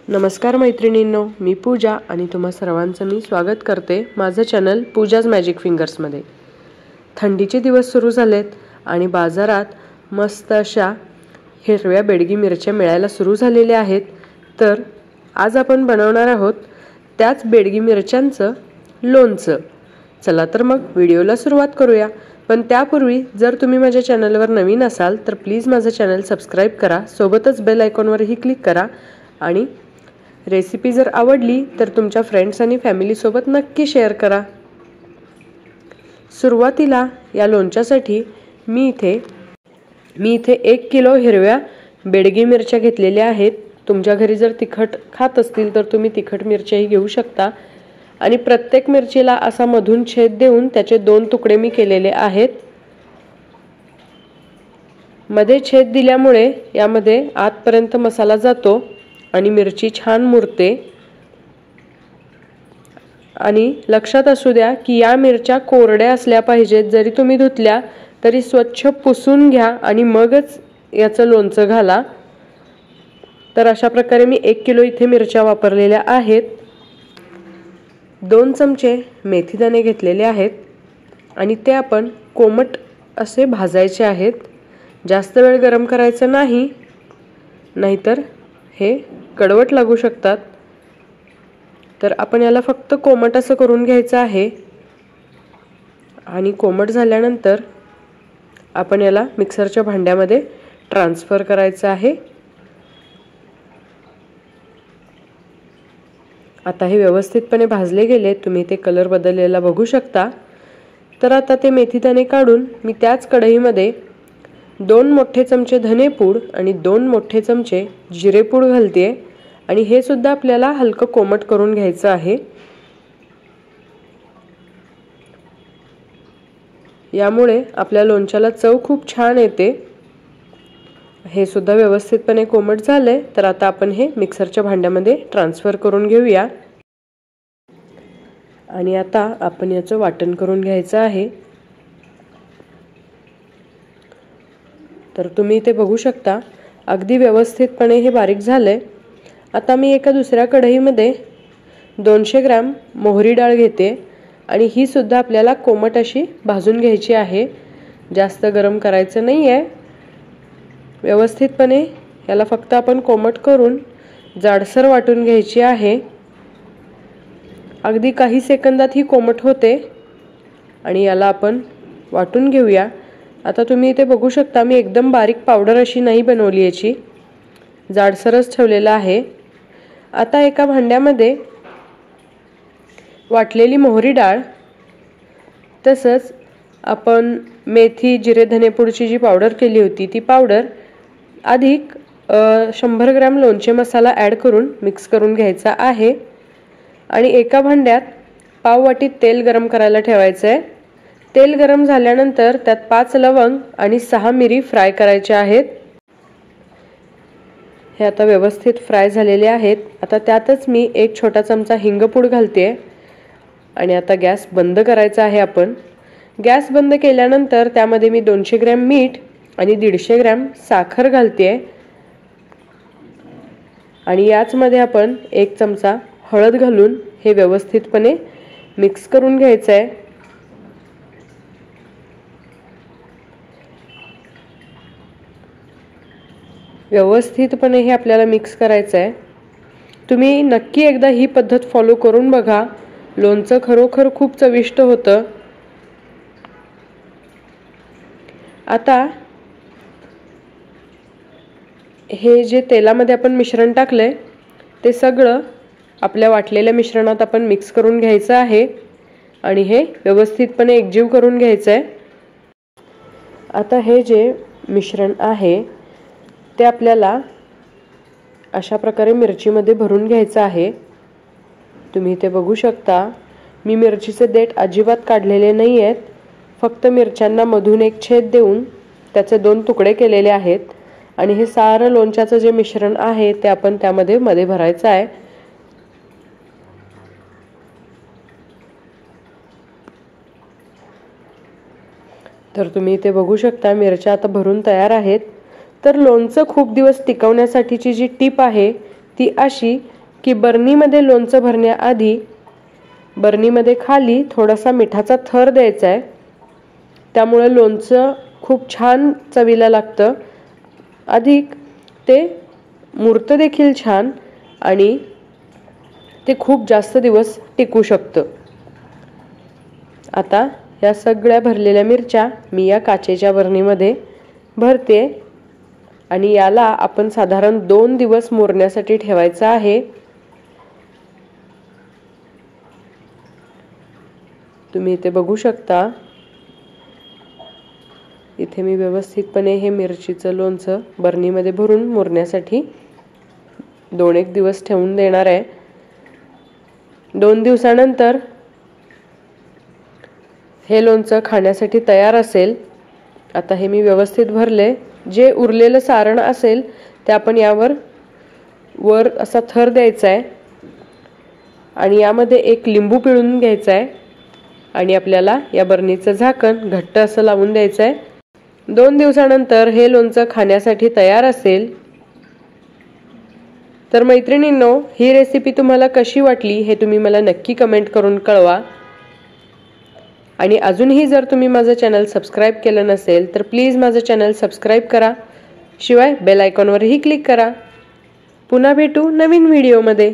नमस्कार मैत्रिणींनो, मी पूजा आणि तुम्हा सर्वांचं मी स्वागत करते माझं चॅनल पूजाज मॅजिक फिंगर्समध्ये। थंडीचे दिवस सुरू झालेत आणि बाजारात मस्त अशा हिरव्या बेडगी मिरच्या मिळायला सुरू झालेल्या आहेत। तर आज आपण बनवणार आहोत त्याच बेडगी मिरच्यांचं लोणचं। चला तर मग व्हिडिओला सुरुवात करूया। पण त्यापूर्वी जर तुम्ही माझ्या चॅनलवर नवीन असाल तर प्लीज माझं चॅनल सबस्क्राइब करा, सोबतच बेल आयकॉनवरही क्लिक करा आणि रेसिपी जर आवडली तर तुमच्या फ्रेंड्स आणि फॅमिली सोबत नक्की शेअर करा। सुरुवातीला या लोणच्यासाठी मी इथे 1 किलो हिरव्या बेडगी मिरच्या घेतलेल्या आहेत। तुमच्या घरी जर तिखट खात असतील तर तुम्ही तिखट मिरच्याही घेऊ शकता आणि प्रत्येक मिरचीला असा मधून छेद देऊन त्याचे 2 तुकडे मी केलेले आहेत। मध्ये छेद दिल्यामुळे यामध्ये आतपर्यंत मसाला जातो आणि मिरची छान मुरते। आणि लक्षात असू द्या की या मिरच्या कोरड्या असल्या पाहिजेत, जरी तुम्ही धुतल्या तरी स्वच्छ पुसून घ्या आणि मगच याचं लोणचं घाला। तर अशा प्रकारे मी 1 किलो इथे मिरच्या वापरलेल्या आहेत। 2 चमचे मेथीदाणे घेतलेले आहेत आणि ते आपण कोमट असे भाजायचे आहेत। जास्त वेळ गरम करायचं नाही, नाहीतर हे कडवट लागू शकतात। तर आपण याला फक्त कोमट असं करून घ्यायचं आहे आणि कोमट झाल्यानंतर आपण याला मिक्सरच्या भांड्यामध्ये ट्रान्सफर करायचं आहे। आता हे व्यवस्थितपणे भाजले गेले, तुम्ही ते कलर बदललेला बघू शकता। तर आता ते मेथीदाणे काढून मी त्याच कढईमध्ये 2 मोठे चमचे धनेपूड आणि 2 मोठे चमचे जिरेपूड घालते आणि हे सुद्धा आपल्याला हलकं कोमट करून घ्यायचं आहे। यामुळे आपल्या लोणच्याला चव खूप छान येते। हे सुद्धा व्यवस्थितपणे कोमट झाले तर आता आपण हे मिक्सरच्या भांड्यामध्ये ट्रान्सफर करून घेऊया आणि आता आपण याचं वाटण करून घ्यायचं आहे। तर तुम्ही इथे बघू शकता अगदी व्यवस्थितपणे हे बारीक झाले। आता मी एका दुसऱ्या कढईमध्ये 200 ग्रॅम मोहरी डाळ घेते आणि ही सुद्धा आपल्याला कोमट अशी भाजून घ्यायची आहे। जास्त गरम करायचं नाहीये, व्यवस्थितपणे याला फक्त आपण कोमट करून जाडसर वाटून घ्यायची आहे। अगदी काही सेकंदात ही कोमट होते आणि याला आपण वाटून घेऊया। आता तुम्ही इथे बघू शकता मी एकदम बारीक पावडर अशी नाही बनवली, याची जाडसरच ठेवलेला आहे। आता एका भांड्यामध्ये वाटलेली मोहरी डाळ, तसंच आपण मेथी जिरे धनेपूडची जी पावडर केली होती ती पावडर, अधिक 100 ग्रॅम लोणचे मसाला ॲड करून मिक्स करून घ्यायचा आहे आणि एका भांड्यात पाव वाटी तेल गरम करायला ठेवायचं आहे। तेल गरम झाल्यानंतर त्यात 5 लवंग आणि 6 मिरी फ्राय करायचे आहेत। हे आता व्यवस्थित फ्राय झालेले आहेत। आता त्यातच मी 1 छोटा चमचा हिंगपूड घालते आणि आता गॅस बंद करायचा आहे। आपण गॅस बंद केल्यानंतर त्यामध्ये मी 200 ग्रॅम मीठ आणि 150 ग्रॅम साखर घालते आणि याचमध्ये आपण 1 चमचा हळद घालून हे व्यवस्थितपणे मिक्स करून घ्यायचं आहे। व्यवस्थितपणे हे आपल्याला मिक्स करायचं आहे। तुम्ही नक्की एकदा ही पद्धत फॉलो करून बघा, लोणचं खरोखर खूप चविष्ट होतं। आता हे जे तेलामध्ये आपण मिश्रण टाकलंय ते सगळं आपल्या वाटलेल्या मिश्रणात आपण मिक्स करून घ्यायचं आहे आणि हे व्यवस्थितपणे एकजीव करून घ्यायचं आहे। आता हे जे मिश्रण आहे ते आपल्याला अशा प्रकारे मिरचीमध्ये भरून घ्यायचं आहे। तुम्ही इथे बघू शकता मी मिरचीचे देठ अजिबात काढलेले नाही आहेत, फक्त मिरच्यांना मधून एक छेद देऊन त्याचे 2 तुकडे केलेले आहेत आणि हे सारं लोणच्याचं जे मिश्रण आहे ते आपण त्यामध्ये भरायचं आहे। तर तुम्ही इथे बघू शकता मिरच्या आता भरून तयार आहेत। तर लोणचं खूप दिवस टिकवण्यासाठीची जी टिप आहे ती अशी की बरणीमध्ये लोणचं भरण्याआधी बरणीमध्ये खाली थोडासा मिठाचा थर द्यायचा आहे। त्यामुळे लोणचं खूप छान चवीला लागतं, अधिक ते मुरतं देखील छान आणि ते खूप जास्त दिवस टिकू शकतं। आता या सगळ्या भरलेल्या मिरच्या मी या काचेच्या बरणीमध्ये भरते आणि याला आपण साधारण 2 दिवस मुरण्यासाठी ठेवायचं आहे। तुम्ही इथे बघू शकता, इथे मी व्यवस्थितपणे हे मिरचीचं लोणचं बरणीमध्ये भरून मुरण्यासाठी 2-1 दिवस ठेवून देणार आहे। 2 दिवसानंतर हे लोणचं खाण्यासाठी तयार असेल। आता हे मी व्यवस्थित भरले। जे उरलेलं सारण असेल ते आपण यावर वर असा थर द्यायचा आहे आणि यामध्ये एक लिंबू पिळून घ्यायचा आहे आणि आपल्याला या बरणीचं झाकण घट्ट असं लावून द्यायचं आहे। 2 दिवसानंतर हे लोणचं खाण्यासाठी तयार असेल। तर मैत्रिणींनो, ही रेसिपी तुम्हाला कशी वाटली हे तुम्ही मला नक्की कमेंट करून कळवा आणि अजूनही जर तुम्ही माझं चॅनल सबस्क्राइब केलं नसेल तर प्लीज माझं चॅनल सबस्क्राइब करा, शिवाय बेल आयकॉनवरही क्लिक करा। पुन्हा भेटू नवीन व्हिडिओमध्ये।